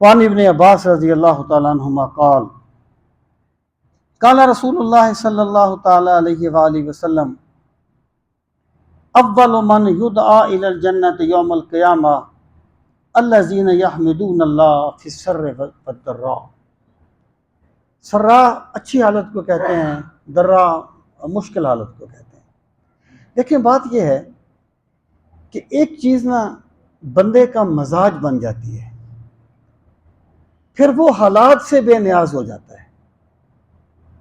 وعن ابن عباس رضی اللہ تعالیٰ عنہما قال قال رسول اللہ صلی اللہ تعالی علیہ وآلہ وسلم اول من یدعا الی الجنۃ یوم القیامہ الذین یحمدون اللہ فی السر والضراء۔ سرا اچھی حالت کو کہتے ہیں، ضراء مشکل حالت کو کہتے ہیں۔ دیکھیں بات یہ ہے کہ ایک چیز نا بندے کا مزاج بن جاتی ہے، پھر وہ حالات سے بے نیاز ہو جاتا ہے۔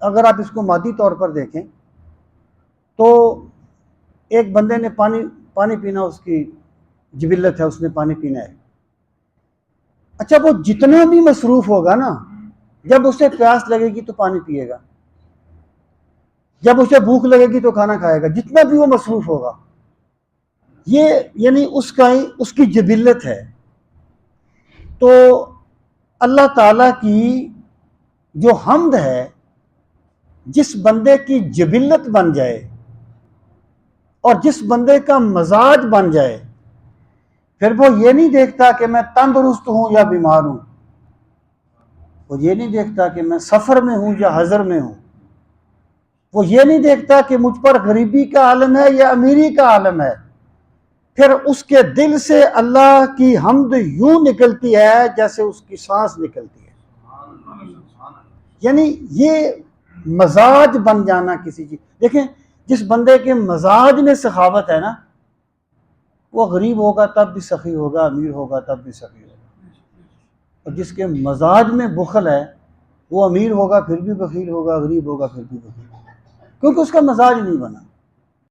اگر آپ اس کو مادی طور پر دیکھیں تو ایک بندے نے پانی پینا اس کی جبلت ہے، اس نے پانی پینا ہے۔ اچھا وہ جتنا بھی مصروف ہوگا نا، جب اسے پیاس لگے گی تو پانی پیے گا، جب اسے بھوک لگے گی تو کھانا کھائے گا، جتنا بھی وہ مصروف ہوگا، یہ یعنی اس کی جبلت ہے۔ تو اللہ تعالیٰ کی جو حمد ہے، جس بندے کی جبلت بن جائے اور جس بندے کا مزاج بن جائے، پھر وہ یہ نہیں دیکھتا کہ میں تندرست ہوں یا بیمار ہوں، وہ یہ نہیں دیکھتا کہ میں سفر میں ہوں یا حضر میں ہوں، وہ یہ نہیں دیکھتا کہ مجھ پر غریبی کا عالم ہے یا امیری کا عالم ہے۔ پھر اس کے دل سے اللہ کی حمد یوں نکلتی ہے جیسے اس کی سانس نکلتی ہے۔ یعنی یہ مزاج بن جانا کسی چیز۔ دیکھیں جس بندے کے مزاج میں سخاوت ہے نا، وہ غریب ہوگا تب بھی سخی ہوگا، امیر ہوگا تب بھی سخی ہوگا۔ اور جس کے مزاج میں بخل ہے، وہ امیر ہوگا پھر بھی بخیل ہوگا، غریب ہوگا پھر بھی بخیل ہوگا، کیونکہ اس کا مزاج نہیں بنا۔